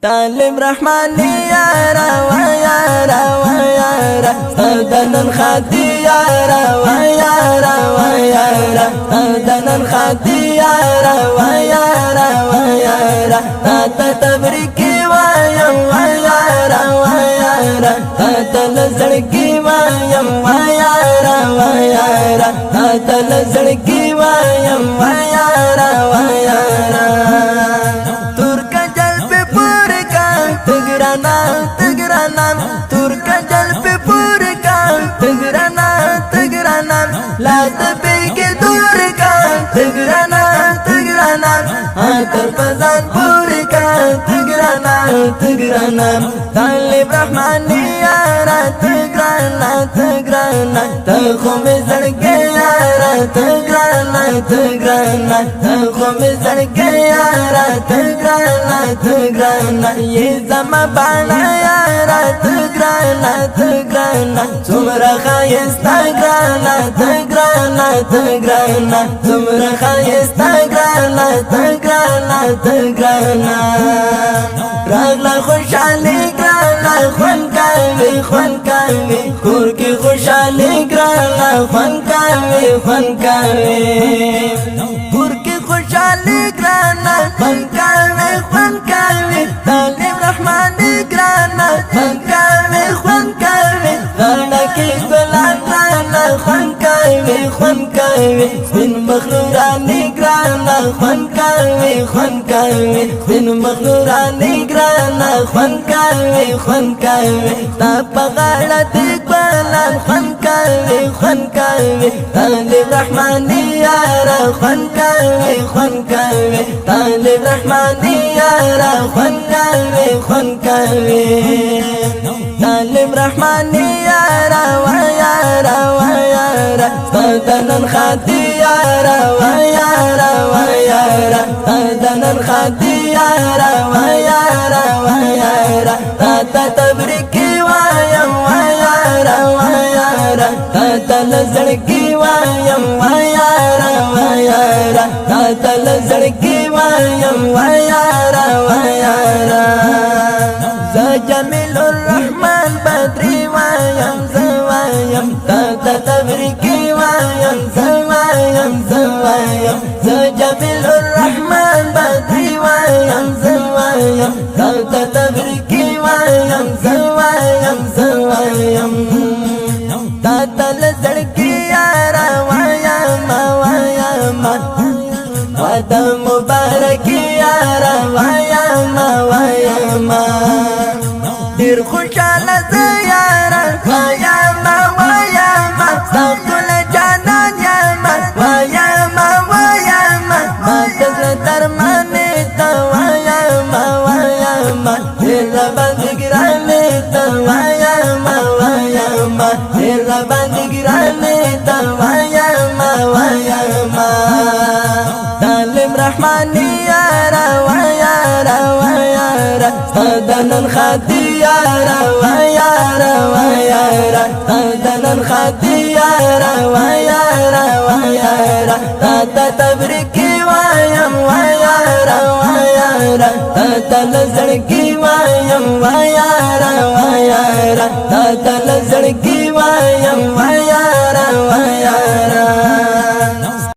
طالب رحماني یارا و یارا و یارا دنن خاطی یارا و یارا و یارا دنن خاطی یارا و یارا و یارا تا تبریکی وایم و یارا و یارا تا لزړکی وایم و یارا و یارا تا لزړکی وایم و یارا و یارا تگرانان ترکا جل پہ پور کان تگرانان لات بیگی دور کان تگرانان آتر پزان پور کان تگرانان طالب رحمانی یارا تگرانان تخو میں زڑکے یارا تگرانان تخو میں زڑکے یارا تگرانان یہ زما بانا یارا تگرانا څومره ښایسته ګرانه څومره ښایسته ګرانه راغله خوشحالي ګرانه خوند کوي کور کې خوشحالي ګرانه خوند کوي کور کې خوشحالي ګرانه خوند کوي طالب رحماني ګرانه خوند کوي غاړه کې ګلان ګرانه خوند کوي سپین مخلوراني ګرانه خوند کوي سپین مخلوراني ګرانه خوند کوي تا په غاړه دې ګلان خوند کوي طالب رحماني یارا خوند کوي طالب رحماني یارا خوند کوي طالب رحماني یارا و یارا دنن خاطی یارا و یارا دنن خاطی یارا و یارا تا تبریکی وایم و یارا تا لزړکی وایم و یارا تا لزړکی وایم و یارا ز جمیل الرحمن بدری وایم زوایم تا تبریکی وایم زوایم ز جمیل الرحمن بدری وایم زوایم تا تبریکی وایم زوایم تا لزړکی یارا وایم وعد مبارک یارا وایم ډیر خوشاله زه یارا وایم ستاسو له جانان یم وایم ما دزړه درمانې ته وایم ډېر راباندې ګرانې ته وایم ډېر راباندې ګرانې ته وایم طالب رحماني یارا و یارا دنن خاطی یارا و یارا دنن خاطی یارا و یارا تا تبریکی وایم و یارا تا لزړکی وایم و یارا تا لزړکی وایم و